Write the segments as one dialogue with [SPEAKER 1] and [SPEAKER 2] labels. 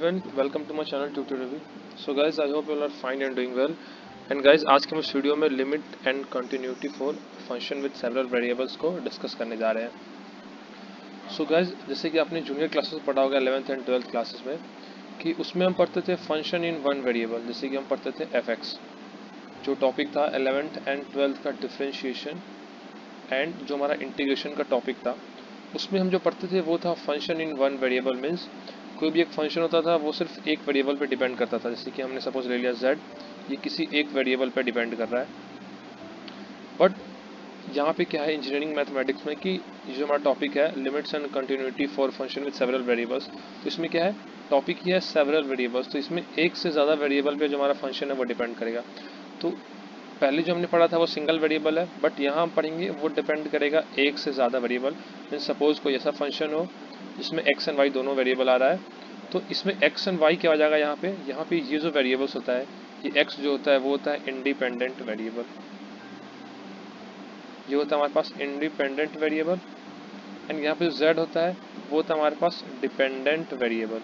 [SPEAKER 1] everyone, welcome to my channel Tutorial. So guys, I hope you all are fine and doing well. And guys, आज के हम इस video में limit and continuity for function with several variables को discuss करने जा रहे हैं. सो गाइज, जैसे कि आपने जूनियर क्लासेस पढ़ा होगा 11th एंड 12th क्लासेस में कि उसमें हम पढ़ते थे फंक्शन इन वन वेरिएबल. जैसे कि हम पढ़ते थे fx, जो टॉपिक था 11th एंड 12th का डिफरेंशिएशन एंड जो हमारा इंटीग्रेशन का टॉपिक था, उसमें हम जो पढ़ते थे वो था function in one variable. Means कोई भी एक फंक्शन होता था वो सिर्फ एक वेरिएबल पे डिपेंड करता था. जैसे कि हमने सपोज ले लिया z, ये किसी एक वेरिएबल पे डिपेंड कर रहा है. बट यहाँ पे क्या है इंजीनियरिंग मैथमेटिक्स में कि जो हमारा टॉपिक है limits and continuity for function with several variables, तो इसमें क्या है टॉपिक ही है सेवरल वेरिएबल्स. तो इसमें एक से ज़्यादा वेरिएबल पे जो हमारा फंक्शन है वो डिपेंड करेगा. तो पहले जो हमने पढ़ा था वो सिंगल वेरिएबल है, बट यहाँ हम पढ़ेंगे वो डिपेंड करेगा एक से ज़्यादा वेरिएबल. मीन्स सपोज कोई ऐसा फंक्शन हो जिसमें x एंड y दोनों वेरिएबल आ रहा है, तो इसमें x एंड y क्या हो जाएगा यहाँ पे ये जो वेरिएबल्स होता है, ये x जो होता है वो होता है इंडिपेंडेंट वेरिएबल. ये होता है हमारे पास इंडिपेंडेंट वेरिएबल. एंड यहाँ पे z होता है वो होता है हमारे पास डिपेंडेंट वेरिएबल.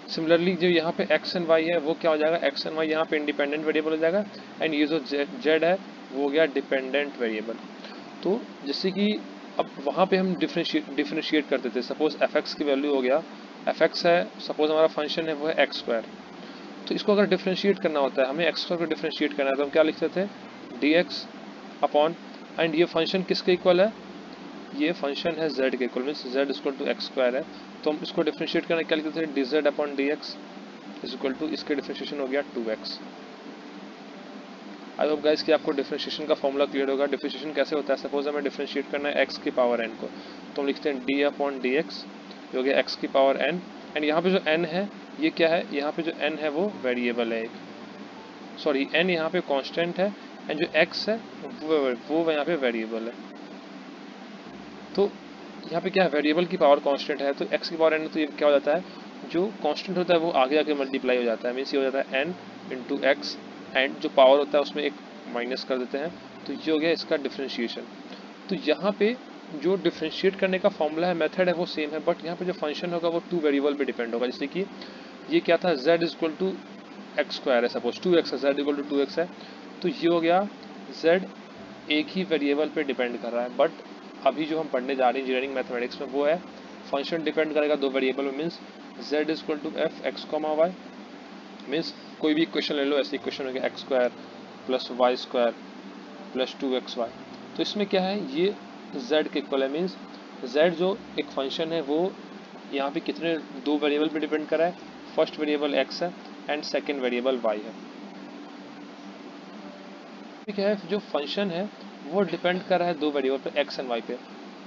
[SPEAKER 1] सिमिलरली जो यहाँ पे x एंड y है वो क्या हो जाएगा, x एंड y यहाँ पे इंडिपेंडेंट वेरिएबल हो जाएगा. एंड ये जो z है वो हो गया डिपेंडेंट वेरिएबल. तो जैसे कि अब वहाँ पे हम डिफरेंशिएट करते थे. सपोज fx की वैल्यू हो गया, fx है सपोज हमारा फंक्शन है वो है एक्स स्क्वायर. तो इसको अगर डिफरेंशिएट करना होता है, हमें एक्स स्क्वायर को डिफरेंशिएट करना है, तो हम क्या लिखते थे dx अपॉन, एंड ये फंक्शन किसके इक्वल है, ये फंक्शन है z के equal. Means z equal to x square है. तो हम इसको डिफरेंशिएट करना क्या लिखते थे dz upon dx is equal to, इसके डिफरेंशिएशन हो गया 2x. आई होप गाइस कि आपको डिफरेंशिएशन का फॉर्मूला क्लियर होगा. डिफरेंशिएशन कैसे होता है, सपोज हमें डिफरेंशिएट करना है x की पावर n को, तो हम लिखते हैं d अपॉन dx जो हो गया x की पावर n. एंड यहाँ पे जो n है ये क्या है, यहाँ पे जो n है वो वेरिएबल है, सॉरी n यहाँ पे कांस्टेंट है, एंड जो x है वो यहाँ पे वेरिएबल है. तो यहाँ पे क्या है वेरिएबल की पावर कांस्टेंट है, तो x की पावर n, तो ये क्या हो जाता है जो कांस्टेंट होता है वो आगे आके मल्टीप्लाई हो जाता है. मीन्स ये हो जाता है n इंटू एक्स, एंड जो पावर होता है उसमें एक माइनस कर देते हैं, तो ये हो गया इसका डिफरेंशिएशन. तो यहाँ पे जो डिफरेंशिएट करने का फॉर्मूला है, मेथड है वो सेम है, बट यहाँ पे जो फंक्शन होगा वो टू वेरिएबल पे डिपेंड होगा. जैसे कि ये क्या था z equal to x square है, सपोज 2x है, z इक्वल टू 2x है, तो ये हो गया z एक ही वेरिएबल पे डिपेंड कर रहा है. बट अभी जो हम पढ़ने जा रहे हैं इंजीनियरिंग मैथमेटिक्स में वो है फंक्शन डिपेंड करेगा दो वेरिएबल में. Means z equal to f x comma y. Means कोई भी इक्वेशन ले लो, ऐसे इक्वेशन हो गया x square plus y square plus 2xy. तो इसमें क्या है ये z के इक्वल है. मीन्स z जो एक फंक्शन है वो यहाँ पे कितने दो वेरिएबल पे डिपेंड कर रहा है. फर्स्ट वेरिएबल x है एंड सेकेंड वेरिएबल y है. ठीक है, जो फंक्शन है वो डिपेंड कर रहा है दो वेरिएबल पे x एंड y पे.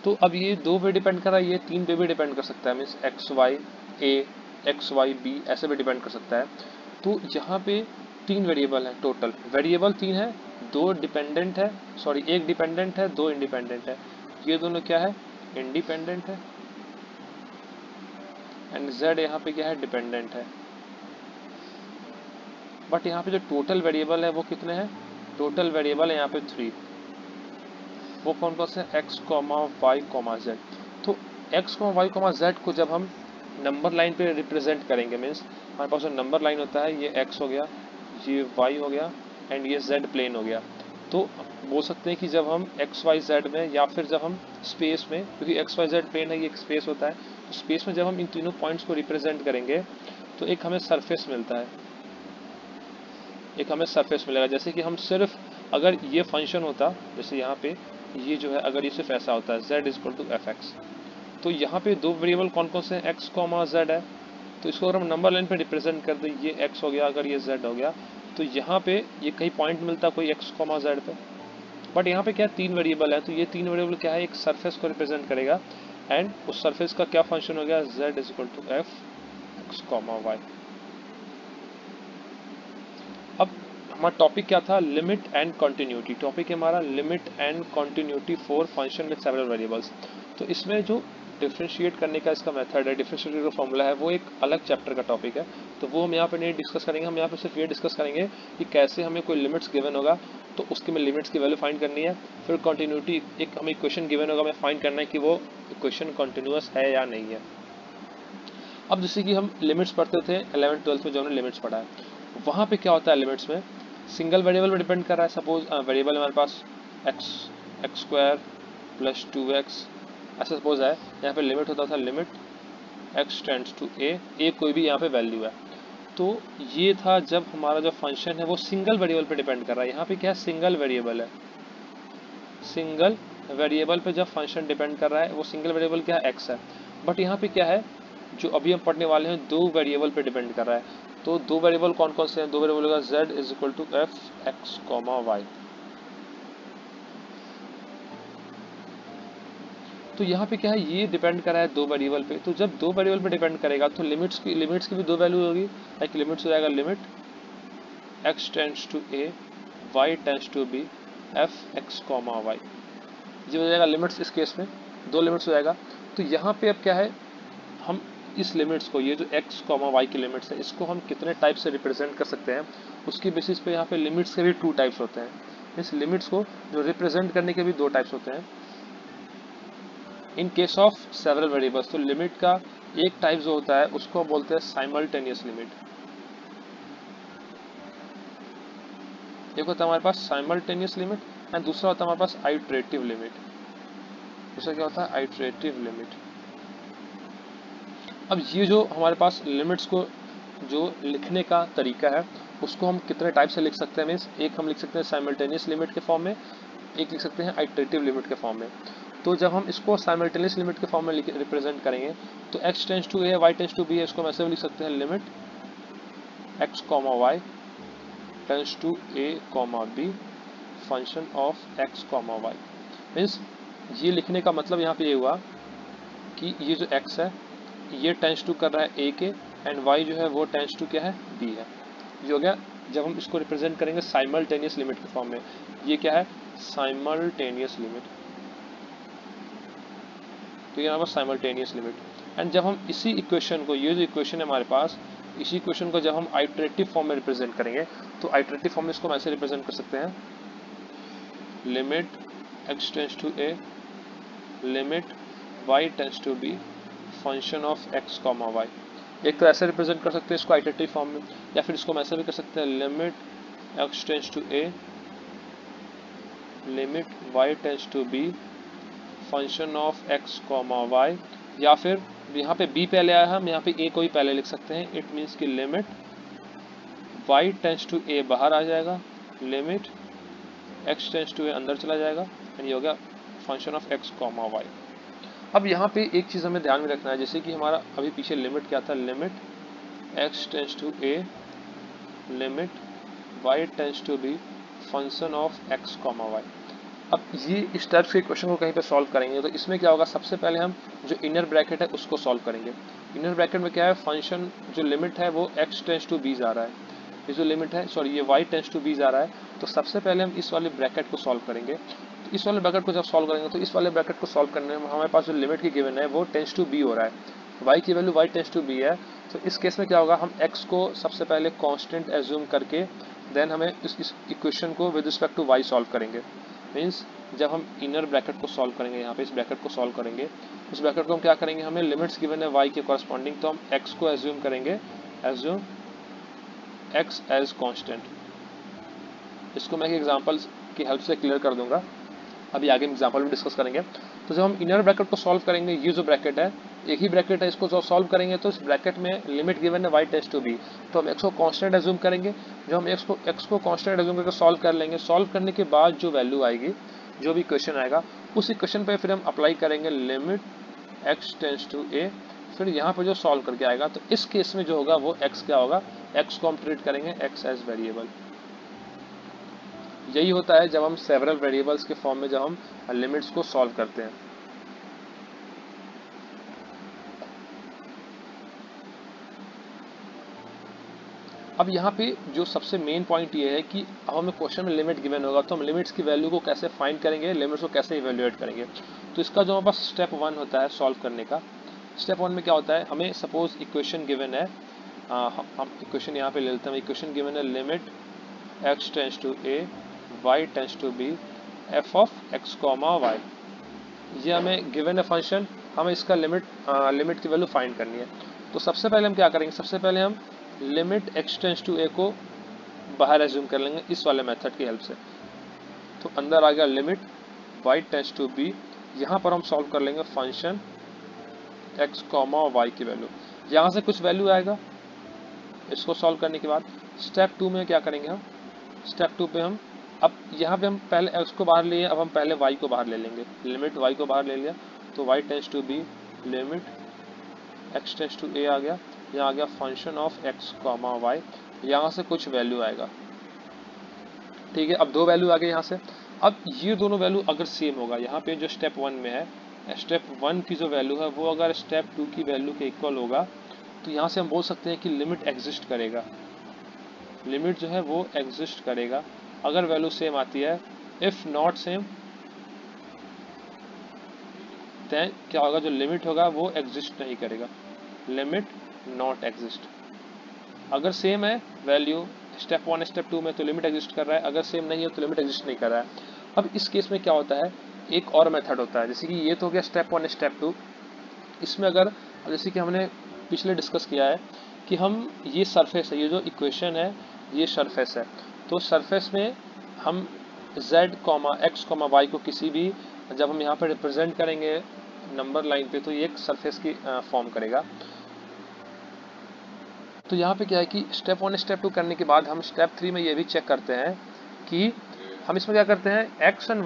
[SPEAKER 1] तो अब ये दो पे डिपेंड कर रहा है, ये तीन पे भी डिपेंड कर सकता है. मीन्स एक्स वाई ए, एक्स वाई बी, ऐसे भी डिपेंड कर सकता है. तो यहाँ पे तीन वेरिएबल है, टोटल वेरिएबल तीन है, दो डिपेंडेंट है, सॉरी एक डिपेंडेंट है दो इंडिपेंडेंट है. ये दोनों क्या है इंडिपेंडेंट है, एंड z यहाँ पे क्या है डिपेंडेंट है. बट यहाँ पे जो टोटल वेरिएबल है वो कितने हैं, टोटल वेरिएबल है यहाँ पे 3. वो कौन कौन से, x comma y comma z. तो x comma y comma z को जब हम नंबर लाइन पे रिप्रेजेंट करेंगे, मीन्स हमारे पास जो नंबर लाइन होता है ये x हो गया, ये y हो गया, एंड ये z प्लेन हो गया. तो बोल सकते हैं कि जब हम x y z में, या फिर जब हम स्पेस में, क्योंकि x y z प्लेन है ये एक स्पेस होता है, तो स्पेस में जब हम इन तीनों पॉइंट्स को रिप्रेजेंट करेंगे तो एक हमें सरफेस मिलता है, एक हमें सरफेस मिलेगा. जैसे कि हम सिर्फ अगर ये फंक्शन होता, जैसे यहाँ पे ये जो है अगर ये सिर्फ ऐसा होता है z equal to f x, तो यहाँ पे दो वेरिएबल कौन कौन से हैं, x कॉमा z है. तो इसको अगर हम नंबर लाइन पे रिप्रेजेंट कर दें, ये x हो गया, अगर ये z हो गया, तो यहाँ पे ये कहीं पॉइंट मिलता कोई x कॉमा z पे. बट यहाँ पे क्या तीन वेरिएबल है, तो ये तीन वेरिएबल क्या है एक सरफेस को रिप्रेजेंट करेगा, एंड उस सरफेस का क्या फंक्शन हो गया z equal to f x comma y. अब हमारा टॉपिक क्या था, लिमिट एंड कंटिन्यूटी. टॉपिक है हमारा limit and continuity for function with several variables. तो इसमें जो डिफरेंशिएट करने का इसका मेथड है, डिफरेंशिएट का फॉर्मूला है, वो एक अलग चैप्टर का टॉपिक है, तो वो हम यहाँ पे नहीं डिस्कस करेंगे. हम यहाँ पे सिर्फ ये डिस्कस करेंगे कि कैसे हमें कोई लिमिट्स गिवन होगा तो उसके में लिमिट्स की वैल्यू फाइंड करनी है. फिर कंटिन्यूटी, एक हमें इक्वेशन गिवन होगा, हमें फाइंड करना है कि वो इक्वेशन कंटिन्यूअस है या नहीं है. अब जैसे कि हम लिमिट्स पढ़ते थे 11th 12th में, जो हमने लिमिट्स पढ़ा है, वहाँ पे क्या होता है लिमिट्स में, सिंगल वेरिएबल पर डिपेंड कर रहा है। सपोज वेरिएबल हमारे पास एक्स स्क्वायर प्लस 2x ऐसा सपोज है, यहाँ पे लिमिट होता था limit x tends to a कोई भी यहाँ पे वैल्यू है। तो ये था जब हमारा जो फंक्शन है वो सिंगल वेरिएबल पे डिपेंड कर रहा है। यहाँ पे क्या है, सिंगल वेरिएबल है, सिंगल वेरिएबल पे जब फंक्शन डिपेंड कर रहा है, वो सिंगल वेरिएबल क्या है, x है। बट यहाँ पे क्या है, जो अभी हम पढ़ने वाले हैं, दो वेरिएबल पे डिपेंड कर रहा है। तो दो वेरिएबल कौन कौन से हैं, दो वेरिएबल का z is equal to f x comma y. तो यहाँ पे क्या है, ये डिपेंड कर रहा है दो वेरिएबल पे। तो जब दो वेरिएबल पे डिपेंड करेगा तो लिमिट्स की भी दो वैल्यू होगी। लाइक लिमिट्स हो जाएगा limit x tends to a y tends to b f x comma y. ये हो जाएगा लिमिट्स, इस केस में दो लिमिट्स हो जाएगा। तो यहाँ पे अब क्या है, हम इस लिमिट्स को, ये जो x कॉमा वाई की लिमिट्स है, इसको हम कितने टाइप से रिप्रेजेंट कर सकते हैं, उसकी बेसिस पे यहाँ पे लिमिट्स के भी टू टाइप्स होते हैं। इस लिमिट्स को जो रिप्रेजेंट करने के भी दो टाइप्स होते हैं। In case of several variables, तो लिमिट का एक टाइप जो होता है उसको बोलते हैं साइमल्टेनियस लिमिट। एक होता है हमारे पास साइमल्टेनियस लिमिट एंड दूसरा होता है हमारे पास आइटरेटिव लिमिट। दूसरा क्या होता है, आइटरेटिव लिमिट। अब ये जो हमारे पास लिमिट्स को जो लिखने का तरीका है, उसको हम कितने टाइप से लिख सकते हैं। मीन्स एक हम लिख सकते हैं साइमल्टेनियस लिमिट के फॉर्म में, एक लिख सकते हैं आइटरेटिव लिमिट के फॉर्म में। तो जब हम इसको साइमल्टेनियस लिमिट के फॉर्म में रिप्रेजेंट करेंगे, तो x tends to a y tends to b है, इसको हम ऐसे भी लिख सकते हैं limit x comma y tends to a comma b function of x comma y। Means ये लिखने का मतलब यहाँ पे ये हुआ कि ये जो x है ये टेंड्स टू कर रहा है a के, एंड y जो है वो टेंड्स टू क्या है, b है। ये हो गया जब हम इसको रिप्रेजेंट करेंगे साइमल्टेनियस लिमिट के फॉर्म में। ये क्या है, साइमल्टेनियस लिमिट। तो ये हमारे पास साइमल्टेनियस लिमिट। एंड जब हम इसी इक्वेशन को, ये जो इक्वेशन है हमारे पास, इसी इक्वेशन को जब हम आइटरेटिव फॉर्म में रिप्रेजेंट करेंगे, तो आइटरेटिव फॉर्म में इसको हम ऐसे रिप्रेजेंट कर सकते हैं limit x tends to a limit y tends to b function of x comma y। एक तो ऐसे रिप्रेजेंट कर सकते हैं इसको आइटरेटिव फॉर्म में, या फिर इसको हम ऐसे भी कर सकते हैं limit x tends to a limit y tends to b function of x comma y। या फिर यहाँ पे b पहले आया, हम यहाँ पे a को ही पहले लिख सकते हैं। इट मीन्स कि limit y tends to a बाहर आ जाएगा, limit x tends to a अंदर चला जाएगा, एंड ये हो गया function of x comma y। अब यहाँ पे एक चीज़ हमें ध्यान में रखना है, जैसे कि हमारा अभी पीछे लिमिट क्या था, limit x tends to a limit y tends to b function of x comma y। अब ये इस टाइप के क्वेश्चन को कहीं पे सॉल्व करेंगे, तो इसमें क्या होगा, सबसे पहले हम जो इनर ब्रैकेट है उसको सॉल्व करेंगे। इनर ब्रैकेट में क्या है, फंक्शन जो लिमिट है वो x टेंड्स टू b जा रहा है, ये जो लिमिट है, सॉरी ये y टेंड्स टू b जा रहा है। तो सबसे पहले हम इस वाले ब्रैकेट को सॉल्व करेंगे। तो इस वाले ब्रैकेट को जब सॉल्व करेंगे, तो इस वाले ब्रैकेट को सॉल्व करने में हमारे पास जो लिमिट की गिवन है वो टेंड्स टू b हो रहा है, y की value y tends to b है। तो इस केस में क्या होगा, हम x को सबसे पहले कॉन्स्टेंट एज्यूम करके देन हमें इस इक्वेशन को with respect to y solve करेंगे। मीन्स जब हम इनर ब्रैकेट को सॉल्व करेंगे, यहाँ पे इस ब्रैकेट को सॉल्व करेंगे, उस ब्रैकेट को हम क्या करेंगे, हमें लिमिट्स गिवन है y के कॉरस्पॉन्डिंग, तो हम x को एज्यूम करेंगे, एज्यूम x एज कांस्टेंट। इसको मैं एक एग्जांपल की हेल्प से क्लियर कर दूंगा, अभी आगे एग्जांपल में डिस्कस करेंगे। तो जब हम इनर ब्रैकेट को सॉल्व करेंगे, ये जो ब्रैकेट है एक ही ब्रैकेट है, इसको जब सॉल्व करेंगे तो इस ब्रैकेट में लिमिट गिवन है y टेंड्स टू b, तो हम x को कांस्टेंट एज्यूम करेंगे। जो हम x को कांस्टेंट एज्यूम करके सॉल्व कर लेंगे, सॉल्व करने के बाद जो वैल्यू आएगी, जो भी क्वेश्चन आएगा, उस इक्वेशन पे फिर हम अप्लाई करेंगे limit x tends to a। फिर यहाँ पर जो सॉल्व करके आएगा, तो इस केस में जो होगा वो x क्या होगा, x को हम ट्रीट करेंगे x एज वेरिएबल। यही होता है जब हम सेवरल वेरिएबल्स के फॉर्म में जब हम लिमिट्स को सॉल्व करते हैं। अब यहाँ पे जो सबसे मेन पॉइंट ये है कि अब हमें क्वेश्चन में लिमिट गिवन होगा, तो हम लिमिट्स की वैल्यू को कैसे फाइंड करेंगे, लिमिट्स को कैसे इवेल्युएट करेंगे। तो इसका जो हमारे पास स्टेप 1 होता है सॉल्व करने का, स्टेप 1 में क्या होता है, हमें सपोज इक्वेशन गिवन है, हम इक्वेशन यहाँ पे ले लेते हैं। इक्वेशन गिवन है limit x tends to a y tends to b f of x comma y। ये हमें गिवन है फंक्शन, हमें इसका लिमिट की वैल्यू फाइंड करनी है। तो सबसे पहले हम क्या करेंगे, सबसे पहले हम limit x tends to a को बाहर एज्यूम कर लेंगे इस वाले मेथड की हेल्प से। तो अंदर आ गया limit y tends to b, यहाँ पर हम सॉल्व कर लेंगे फंक्शन x कॉमा y की वैल्यू, यहाँ से कुछ वैल्यू आएगा। इसको सॉल्व करने के बाद स्टेप 2 में क्या करेंगे हम, स्टेप 2 पे हम अब यहाँ पे हम पहले x को बाहर लिए, अब हम पहले y को बाहर ले लेंगे। लिमिट y को बाहर ले लिया तो y tends to b limit x tends to a आ गया, यहाँ आ गया function of x comma y, यहाँ से कुछ वैल्यू आएगा। ठीक है, अब दो वैल्यू आ गए यहाँ से। अब ये दोनों वैल्यू अगर सेम होगा, यहाँ पे जो स्टेप 1 में है, स्टेप 1 की जो वैल्यू है वो अगर स्टेप 2 की वैल्यू के इक्वल होगा तो यहाँ से हम बोल सकते हैं कि लिमिट एग्जिस्ट करेगा, लिमिट जो है वो एग्जिस्ट करेगा अगर वैल्यू सेम आती है। इफ नॉट सेम देन क्या होगा, जो लिमिट होगा वो एग्जिस्ट नहीं करेगा, लिमिट नॉट एग्जिस्ट। अगर सेम है वैल्यू स्टेप 1 स्टेप 2 में तो लिमिट एग्जिस्ट कर रहा है, अगर सेम नहीं है तो लिमिट एग्जिस्ट नहीं कर रहा है। अब इस केस में क्या होता है, एक और मेथड होता है, जैसे कि ये तो हो गया स्टेप 1 स्टेप 2। इसमें अगर जैसे कि हमने पिछले डिस्कस किया है कि हम ये सरफेस है, ये जो इक्वेशन है ये सरफेस है, तो सरफेस में हम z, x, y को किसी भी जब हम यहाँ पर रिप्रेजेंट करेंगे नंबर लाइन पे तो ये एक सरफेस की फॉर्म करेगा। तो यहाँ पे क्या है कि स्टेप 1 स्टेप 2 करने के बाद हम स्टेप 3 में ये भी चेक करते हैं कि हम इसमें क्या करते हैं, x एंड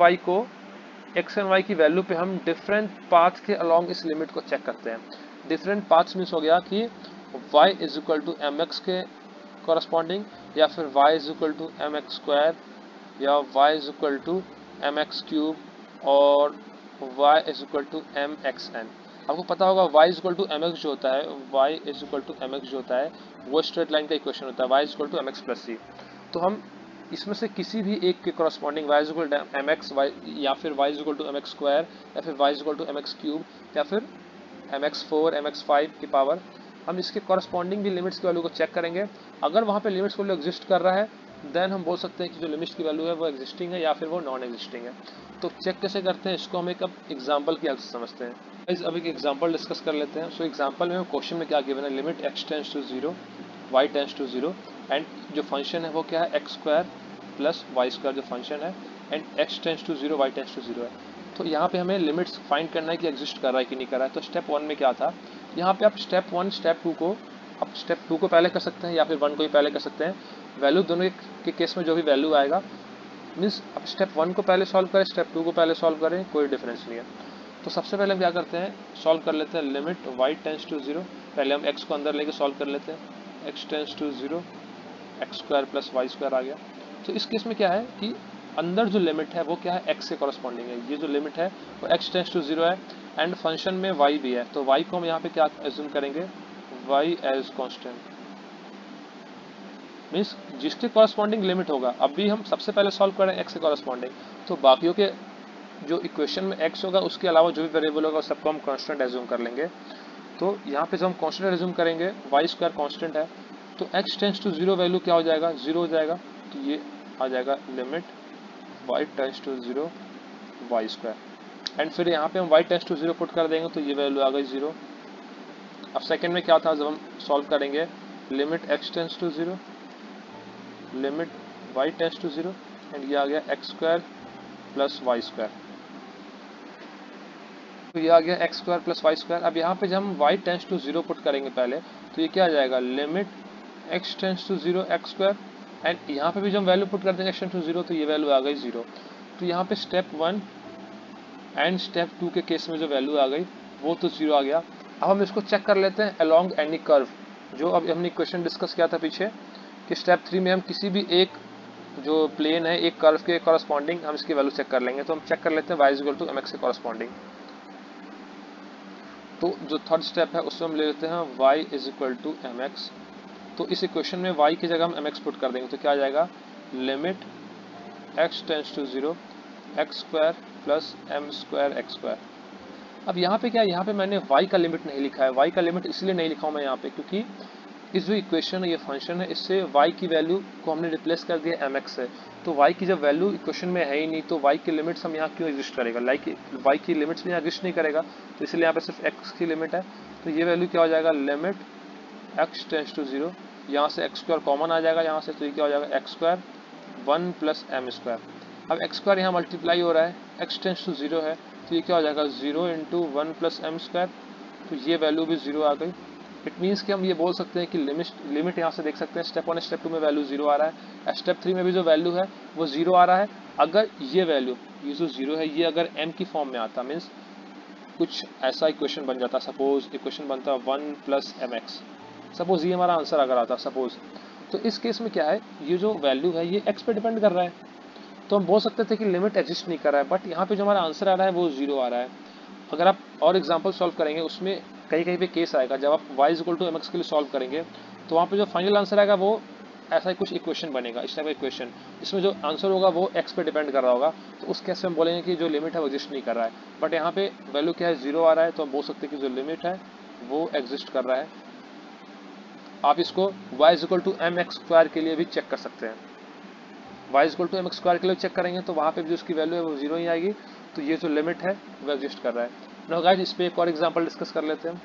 [SPEAKER 1] y की वैल्यू पे हम डिफरेंट पाथ के अलोंग इस लिमिट को चेक करते हैं। डिफरेंट पाथ्स मीन्स हो गया कि y is equal to mx के कॉरस्पॉन्डिंग, या फिर y is equal to mx square, या y is equal to mx cube, और y is equal to mxn। आपको पता होगा y is equal to mx जो होता है, y is equal to mx जो होता है वो स्ट्रेट लाइन का इक्वेशन होता है, y is equal to mx plus c। तो हम इसमें से किसी भी एक के corresponding y is equal to mx, या फिर y is equal to mx square, या फिर y is equal to mx cube, या फिर mx4 mx5 की पावर, हम इसके कॉरस्पॉन्डिंग भी लिमिट्स की वैल्यू को चेक करेंगे। अगर वहाँ पे लिमिट्स की वैल्यू एग्जिस्ट कर रहा है देन हम बोल सकते हैं कि जो लिमिट्स की वैल्यू है वो एग्जिस्टिंग है या फिर वो नॉन एग्जिस्टिंग है। तो चेक कैसे करते हैं इसको हम एक अब एग्जांपल की हेल्प से समझते हैं। अब एक एग्जांपल डिस्कस कर लेते हैं। सो एग्जांपल में क्वेश्चन में क्या गिवन है, limit x tends to 0 y tends to 0 and जो फंक्शन है वो क्या है x square plus y square जो फंक्शन है, and x tends to 0 y tends to 0 है। तो यहाँ पे हमें लिमिट्स फाइंड करना है कि एग्जिस्ट कर रहा है कि नहीं कर रहा है। तो स्टेप 1 में क्या था, यहाँ पे आप स्टेप 1 स्टेप 2 को आप स्टेप 2 को पहले कर सकते हैं या फिर 1 को ही पहले कर सकते हैं। वैल्यू दोनों के केस में जो भी वैल्यू आएगा मीन्स आप स्टेप 1 को पहले सॉल्व करें, स्टेप 2 को पहले सॉल्व करें, कोई डिफरेंस नहीं है। तो सबसे पहले हम क्या करते हैं, सॉल्व कर लेते हैं लिमिट y टेंड्स टू 0। पहले हम x को अंदर लेके सॉल्व कर लेते हैं, x tends to 0 x square plus y square आ गया। तो इस केस में क्या है कि अंदर जो लिमिट है वो क्या है, x से कॉरस्पॉन्डिंग है। ये जो लिमिट है वो x टेंड्स टू 0 है एंड फंक्शन में y भी है, तो y को हम यहाँ पे क्या एज्यूम करेंगे, y एज कांस्टेंट, मीन्स जिसके कॉरस्पॉन्डिंग लिमिट होगा। अब भी हम सबसे पहले सॉल्व करें x के कॉरस्पॉन्डिंग, तो बाकियों के जो इक्वेशन में x होगा उसके अलावा जो भी वेरिएबल होगा सबको हम कांस्टेंट एज्यूम कर लेंगे। तो यहाँ पे जब हम कांस्टेंट एज्यूम करेंगे, वाई स्क्वायर कांस्टेंट है, तो x टेंड्स टू 0 वैल्यू क्या हो जाएगा, 0 हो जाएगा। तो ये आ जाएगा limit y tends to 0 y square, and फिर यहाँ पे हम y टेंड्स टू 0 पुट कर देंगे तो ये वैल्यू आ गई 0। अब सेकेंड में क्या था, जब हम सॉल्व करेंगे limit x tends to 0 limit y tends to 0 and ये आ गया x square plus y square, तो ये आ गया x square plus y square. अब यहाँ पे जब हम y टेंड्स टू 0 पुट करेंगे पहले, तो ये क्या आ जाएगा, limit x tends to 0 x square, and यहाँ पे भी जब हम वैल्यू पुट कर देंगे x टेंड्स टू 0 तो ये वैल्यू आ गई 0। तो यहाँ पे स्टेप 1 एंड स्टेप 2 के केस में जो वैल्यू आ गई वो तो 0 आ गया। अब हम इसको चेक कर लेते हैं अलोंग एनी कर्व, जो अब हमने इक्वेशन डिस्कस किया था पीछे कि स्टेप 3 में हम किसी भी एक जो प्लेन है एक कर्व के कॉरस्पॉन्डिंग हम इसकी वैल्यू चेक कर लेंगे। तो हम चेक कर लेते हैं y is equal to mx के कॉरस्पॉन्डिंग। तो जो थर्ड स्टेप है उसमें हम ले लेते हैं y is equal to mx। तो इस इक्वेशन में y की जगह हम mx पुट कर देंगे तो क्या आ जाएगा, limit x tends to 0 x square plus m square x square. अब यहाँ पे क्या है, यहाँ पे मैंने y का लिमिट नहीं लिखा है। y का लिमिट इसलिए नहीं लिखा हूँ मैं यहाँ पे क्योंकि इस जो इक्वेशन है, ये फंक्शन है, इससे y की वैल्यू को हमने रिप्लेस कर दिया mx से। तो y की जब वैल्यू इक्वेशन में है ही नहीं तो y की लिमिट्स हम यहाँ क्यों एग्जिस्ट करेगा, y की लिमिट्स भी यहाँ एग्जिस्ट नहीं करेगा, तो इसलिए यहाँ पे सिर्फ x की लिमिट है। तो ये वैल्यू क्या हो जाएगा, लिमिट x टेंड्स टू 0, यहाँ से x स्क्वायर कॉमन आ जाएगा यहाँ से, तो ये क्या हो जाएगा x square 1 plus m square. अब x स्क्वायर यहाँ मल्टीप्लाई हो रहा है, x टेंड्स टू 0 है, तो ये क्या हो जाएगा 0 इंटू 1 प्लस m स्क्वायर, तो ये वैल्यू भी 0 आ गई। इट मीन्स कि हम ये बोल सकते हैं कि लिमिट यहाँ से देख सकते हैं, स्टेप 1 स्टेप 2 में वैल्यू 0 आ रहा है, स्टेप 3 में भी जो वैल्यू है वो 0 आ रहा है। अगर ये वैल्यू, ये जो 0 है, ये अगर m की फॉर्म में आता, मीन्स कुछ ऐसा इक्वेशन बन जाता, सपोज इक्वेशन बनता 1 प्लस mx, सपोज ये हमारा आंसर अगर आता सपोज, तो इस केस में क्या है, ये जो वैल्यू है ये x पे डिपेंड कर रहा है, तो हम बोल सकते थे कि लिमिट एग्जिस्ट नहीं कर रहा है, बट यहाँ पे जो हमारा आंसर आ रहा है वो 0 आ रहा है। अगर आप और एग्जांपल सॉल्व करेंगे उसमें कहीं पे केस आएगा, जब आप y इक्वल टू mx के लिए सॉल्व करेंगे तो वहाँ पे जो फाइनल आंसर आएगा वो ऐसा ही कुछ इक्वेशन बनेगा, इस टाइप का इक्वेशन, जिसमें जो आंसर होगा वो x पे डिपेंड कर रहा होगा, तो उस केस में हम बोलेंगे कि जो लिमिट है वो एग्जिस्ट नहीं कर रहा है। बट यहाँ पे वैल्यू क्या है, 0 आ रहा है, तो हम बोल सकते हैं कि जो लिमिट है वो एग्जिस्ट कर रहा है। आप इसको y equal to mx square के लिए भी चेक कर सकते हैं, y equal to mx square के लिए चेक करेंगे तो वहाँ पे भी जो उसकी वैल्यू है वो 0 ही आएगी, तो ये जो लिमिट है वो एग्जिस्ट कर रहा है। नाउ गाइस, इस पे एक और एग्जांपल डिस्कस कर लेते हैं।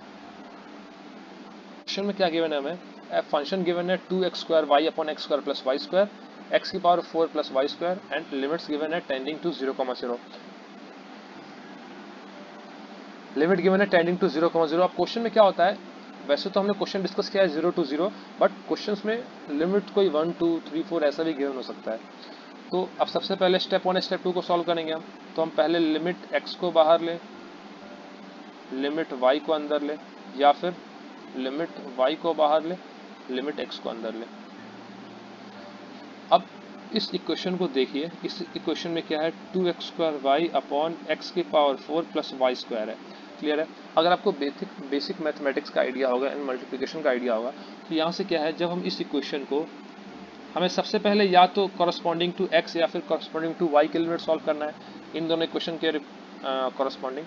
[SPEAKER 1] क्वेश्चन में क्या गिवन है हमें, फंक्शन गिवन है 2x square y upon x square plus y square, x की power 4 plus y square, and limits given है टेंडिंग टू 0,0। लिमिट गिवन है टेंडिंग टू 0,0। अब क्वेश्चन में क्या होता है, वैसे तो हमने क्वेश्चन डिस्कस किया है 0 to 0, बट क्वेश्चंस में लिमिट कोई 1 2 3 4 ऐसा भी गिवन हो सकता है। तो अब सबसे पहले स्टेप 1 स्टेप 2 को सॉल्व करेंगे हम, तो हम पहले लिमिट x को बाहर ले, लिमिट y को अंदर ले, या फिर लिमिट y को बाहर ले, लिमिट x को अंदर ले। अब इस इक्वेशन को देखिए, इस इक्वेशन में क्या है, 2x square y upon x की पावर 4 प्लस y स्क्वायर है। क्लियर है। अगर आपको बेसिक मैथमेटिक्स का आइडिया होगा एंड मल्टीप्लिकेशन का आइडिया होगा, तो यहाँ से क्या है, जब हम इस इक्वेशन को, हमें सबसे पहले या तो कॉरस्पॉन्डिंग टू x या फिर कॉरस्पॉन्डिंग टू y के लिमिट सॉल्व करना है, इन दोनों इक्वेशन के कॉरस्पॉन्डिंग।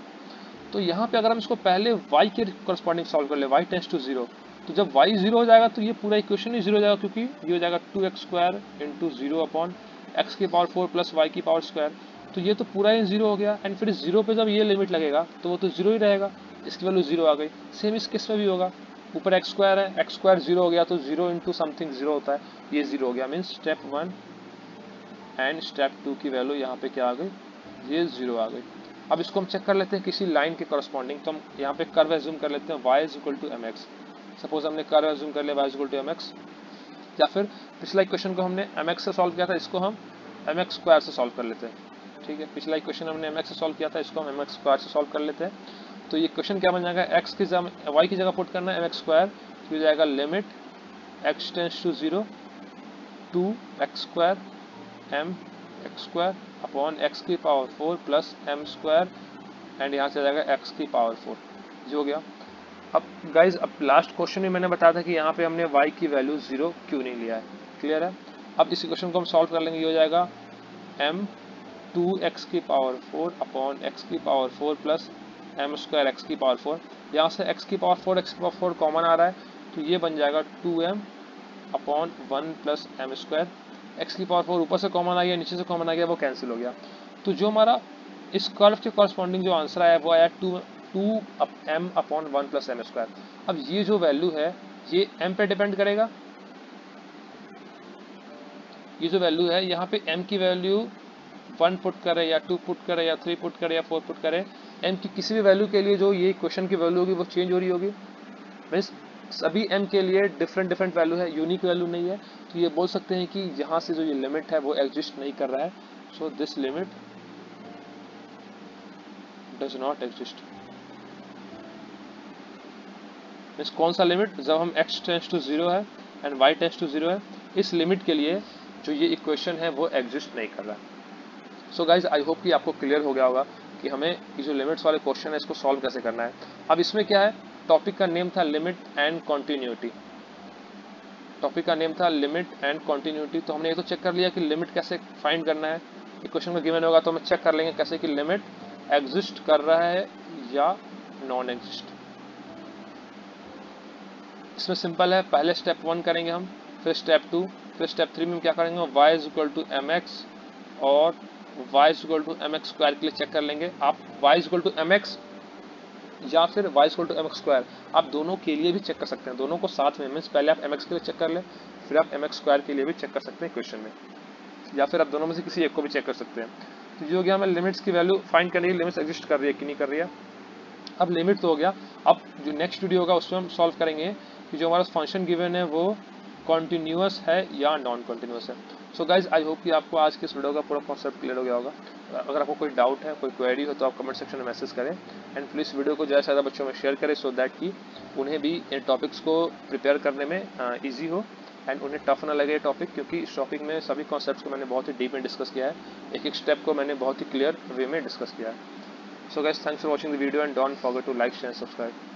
[SPEAKER 1] तो यहाँ पे अगर हम इसको पहले y के कॉरस्पॉन्डिंग सॉल्व कर ले, y टेंड्स टू 0, तो जब y 0 हो जाएगा तो ये पूरा इक्वेशन ही 0 हो जाएगा, क्योंकि ये हो जाएगा 2x square into 0 upon x की पावर 4 प्लस y की पावर स्क्वायर, तो ये तो पूरा ही 0 हो गया। एंड फिर 0 पे जब ये लिमिट लगेगा तो वो तो 0 ही रहेगा, इसकी वैल्यू 0 आ गई। सेम इस केस में भी होगा, ऊपर x स्क्वायर है, x स्क्वायर 0 हो गया तो 0 इंटू समथिंग 0 होता है, ये 0 हो गया, मीन्स स्टेप 1 एंड स्टेप 2 की वैल्यू यहाँ पे क्या आ गई, ये 0 आ गई। अब इसको हम चेक कर लेते हैं किसी लाइन के कॉरस्पॉन्डिंग, तो हम यहाँ पे कर्व एज्यूम कर लेते हैं y is equal to mx। Suppose हमने कर्व एज्यूम कर लिया y is equal to mx, या फिर पिछला इक्वेशन को हमने mx से सॉल्व किया था, इसको हम mx स्क्वायर से सॉल्व कर लेते हैं। ठीक है, पिछला इक्वेशन हमने mx से सॉल्व किया था, इसको हम mx स्क्वायर से सॉल्व कर लेते हैं। तो ये इक्वेशन क्या बन जाएगा, x की जगह y की जगह पुट करना है mx स्क्वायर, तो हो जाएगा limit x tends to 0 2x square m x square upon x की power 4 plus m square, and यहाँ से आ जाएगा x की पावर 4, जो हो गया। अब गाइज, अब लास्ट क्वेश्चन में मैंने बताया था कि यहाँ पे हमने y की वैल्यू 0 क्यों नहीं लिया है। क्लियर है। अब इस इक्वेशन को हम सॉल्व कर लेंगे, ये हो जाएगा m 2x की पावर 4 अपॉन x की power 4 plus m square x की पावर 4, यहाँ से x की पावर 4 x की पावर 4 कॉमन आ रहा है, तो ये बन जाएगा 2m upon 1 plus m square, x की पावर 4 ऊपर से कॉमन आ गया, नीचे से कॉमन आ गया, वो कैंसिल हो गया। तो जो हमारा इस कर्व के कॉरस्पॉन्डिंग जो आंसर आया वो आया 2m upon 1 plus m square. अब ये जो वैल्यू है ये m पे डिपेंड करेगा, ये जो वैल्यू है यहाँ पे m की वैल्यू 1 पुट करे या 2 पुट करे या 3 पुट करे या 4 पुट करे, m की किसी भी वैल्यू के लिए जो ये इक्वेशन की वैल्यू होगी वो चेंज हो रही होगी, मीन्स सभी m के लिए डिफरेंट वैल्यू है, यूनिक वैल्यू नहीं है। तो ये बोल सकते हैं कि यहाँ से जो ये लिमिट है वो एग्जिस्ट नहीं कर रहा है, so this limit does not exist. Means कौन सा लिमिट, जब हम x टेंड्स टू 0 है एंड y टेंड्स टू 0 है, इस लिमिट के लिए जो ये इक्वेशन है वो एग्जिस्ट नहीं कर रहा है। सो गाइज, आई होप कि आपको क्लियर हो गया होगा कि हमें ये जो लिमिट्स वाले क्वेश्चन है इसको सॉल्व कैसे करना है। अब इसमें क्या है, टॉपिक का नेम था लिमिट एंड कॉन्टिन्यूटी, टॉपिक का नेम था लिमिट एंड कॉन्टिन्यूटी। तो हमने ये तो चेक कर लिया कि लिमिट कैसे फाइंड करना है, इक्वेशन में गिवन होगा तो हम चेक कर लेंगे कैसे कि लिमिट एग्जिस्ट कर रहा है या नॉन एग्जिस्ट। इसमें सिंपल है, पहले स्टेप 1 करेंगे हम, फिर स्टेप 2, फिर स्टेप 3 में हम क्या करेंगे, y is equal to mx और y is equal to mx square के लिए चेक कर लेंगे। आप y is equal to mx या फिर y equal to mx square, आप दोनों के लिए भी चेक कर सकते हैं, दोनों को साथ में। मीन्स पहले आप mx के लिए चेक कर लें, फिर आप mx स्क्वायर के लिए भी चेक कर सकते हैं क्वेश्चन में, या फिर आप दोनों में से किसी एक को भी चेक कर सकते हैं। तो ये हो गया, हमें लिमिट्स की वैल्यू फाइंड करने की, लिमिट्स एग्जिस्ट कर रही है कि नहीं कर रही है। अब लिमिट तो हो गया, अब जो नेक्स्ट वीडियो होगा उसमें हम सॉल्व करेंगे कि जो हमारा फंक्शन गिवन है वो कॉन्टिन्यूअस है या नॉन कॉन्टिन्यूअस है। सो गाइज, आई होप कि आपको आज के इस वीडियो का पूरा कॉन्सेप्ट क्लियर हो गया होगा। अगर आपको कोई डाउट है, कोई क्वेरी हो, तो आप कमेंट सेक्शन में मैसेज करें एंड प्लीज़ वीडियो को ज़्यादा से ज़्यादा बच्चों में शेयर करें, सो दैट कि उन्हें भी इन टॉपिक्स को प्रिपेयर करने में ईजी हो एंड उन्हें टफ ना लगे टॉपिक, क्योंकि इस टॉपिक में सभी कॉन्सेप्ट्स को मैंने बहुत ही डीप में डिस्कस किया है, एक एक स्टेप को मैंने बहुत ही क्लियर वे में डिस्कस किया है। So guys, thanks for watching the video and don't forget to like, share and subscribe.